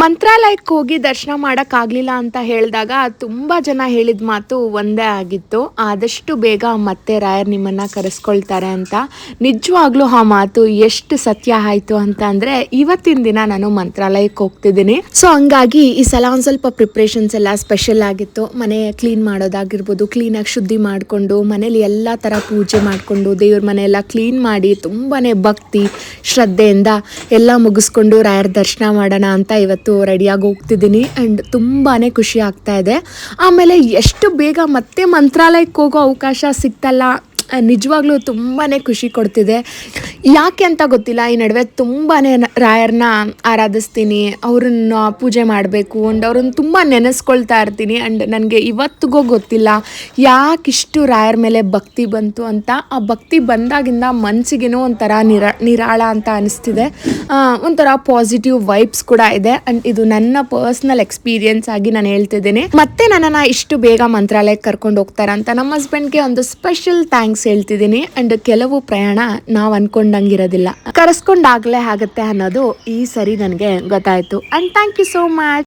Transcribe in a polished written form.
ಮಂತ್ರಾಲಯಕ್ಕೆ ಹೋಗಿ ದರ್ಶನ ಮಾಡೋಕ್ಕಾಗಲಿಲ್ಲ ಅಂತ ಹೇಳಿದಾಗ ತುಂಬ ಜನ ಹೇಳಿದ ಮಾತು ಒಂದೇ ಆಗಿತ್ತು, ಆದಷ್ಟು ಬೇಗ ಮತ್ತೆ ರಾಯರ್ ನಿಮ್ಮನ್ನು ಕರೆಸ್ಕೊಳ್ತಾರೆ ಅಂತ. ನಿಜವಾಗ್ಲೂ ಆ ಮಾತು ಎಷ್ಟು ಸತ್ಯ ಆಯಿತು ಅಂತ ಅಂದರೆ ಇವತ್ತಿನ ದಿನ ನಾನು ಮಂತ್ರಾಲಯಕ್ಕೆ ಹೋಗ್ತಿದ್ದೀನಿ. ಸೊ ಹಂಗಾಗಿ ಈ ಸಲ ಒಂದು ಸ್ವಲ್ಪ ಪ್ರಿಪ್ರೇಷನ್ಸ್ ಎಲ್ಲ ಸ್ಪೆಷಲ್ ಆಗಿತ್ತು. ಮನೆ ಕ್ಲೀನ್ ಮಾಡೋದಾಗಿರ್ಬೋದು, ಕ್ಲೀನಾಗಿ ಶುದ್ಧಿ ಮಾಡಿಕೊಂಡು ಮನೇಲಿ ಎಲ್ಲ ಥರ ಪೂಜೆ ಮಾಡಿಕೊಂಡು ದೇವ್ರ ಮನೆಯೆಲ್ಲ ಕ್ಲೀನ್ ಮಾಡಿ ತುಂಬಾ ಭಕ್ತಿ ಶ್ರದ್ಧೆಯಿಂದ ಎಲ್ಲ ಮುಗಿಸ್ಕೊಂಡು ರಾಯರ್ ದರ್ಶನ ಮಾಡೋಣ ಅಂತ ಇವತ್ತು ರೆಡಿಯಾಗಿ ಹೋಗ್ತಿದ್ದೀನಿ. ಆ್ಯಂಡ್ ತುಂಬಾ ಖುಷಿ ಆಗ್ತಾ ಇದೆ. ಆಮೇಲೆ ಎಷ್ಟು ಬೇಗ ಮತ್ತೆ ಮಂತ್ರಾಲಯಕ್ಕೆ ಹೋಗೋ ಅವಕಾಶ ಸಿಕ್ತಲ್ಲ, ನಿಜವಾಗ್ಲೂ ತುಂಬಾ ಖುಷಿ ಕೊಡ್ತಿದೆ. ಯಾಕೆ ಅಂತ ಗೊತ್ತಿಲ್ಲ, ಈ ನಡುವೆ ತುಂಬಾ ರಾಯರನ್ನ ಆರಾಧಿಸ್ತೀನಿ, ಅವ್ರನ್ನ ಪೂಜೆ ಮಾಡಬೇಕು ಅಂಡ್ ಅವ್ರನ್ನ ತುಂಬ ನೆನೆಸ್ಕೊಳ್ತಾ ಇರ್ತೀನಿ. ಆ್ಯಂಡ್ ನನಗೆ ಇವತ್ತಿಗೂ ಗೊತ್ತಿಲ್ಲ ಯಾಕಿಷ್ಟು ರಾಯರ ಮೇಲೆ ಭಕ್ತಿ ಬಂತು ಅಂತ. ಆ ಭಕ್ತಿ ಬಂದಾಗಿಂದ ಮನಸ್ಸಿಗೇನೋ ಒಂಥರ ನಿರಾಳ ಅಂತ ಅನಿಸ್ತಿದೆ, ಒಂಥರ ಪಾಸಿಟಿವ್ ವೈಬ್ಸ್ ಕೂಡ ಇದೆ. ಆ್ಯಂಡ್ ಇದು ನನ್ನ ಪರ್ಸ್ನಲ್ ಎಕ್ಸ್ಪೀರಿಯನ್ಸ್ ಆಗಿ ನಾನು ಹೇಳ್ತಿದ್ದೀನಿ. ಮತ್ತೆ ನನ್ನನ್ನು ಇಷ್ಟು ಬೇಗ ಮಂತ್ರಾಲಯಕ್ಕೆ ಕರ್ಕೊಂಡು ಹೋಗ್ತಾರೆ ಅಂತ ನಮ್ಮ ಹಸ್ಬೆಂಡ್ಗೆ ಒಂದು ಸ್ಪೆಷಲ್ ಥ್ಯಾಂಕ್ಸ್ ಹೇಳ್ತಿದ್ದೀನಿ. ಅಂಡ್ ಕೆಲವು ಪ್ರಯಾಣ ನಾವು ಅನ್ಕೊಂಡಂಗಿರೋದಿಲ್ಲ, ಕರೆಸ್ಕೊಂಡಾಗಲೇ ಆಗುತ್ತೆ ಅನ್ನೋದು ಈ ಸರಿ ನನಗೆ ಗೊತ್ತಾಯ್ತು. And thank you so much.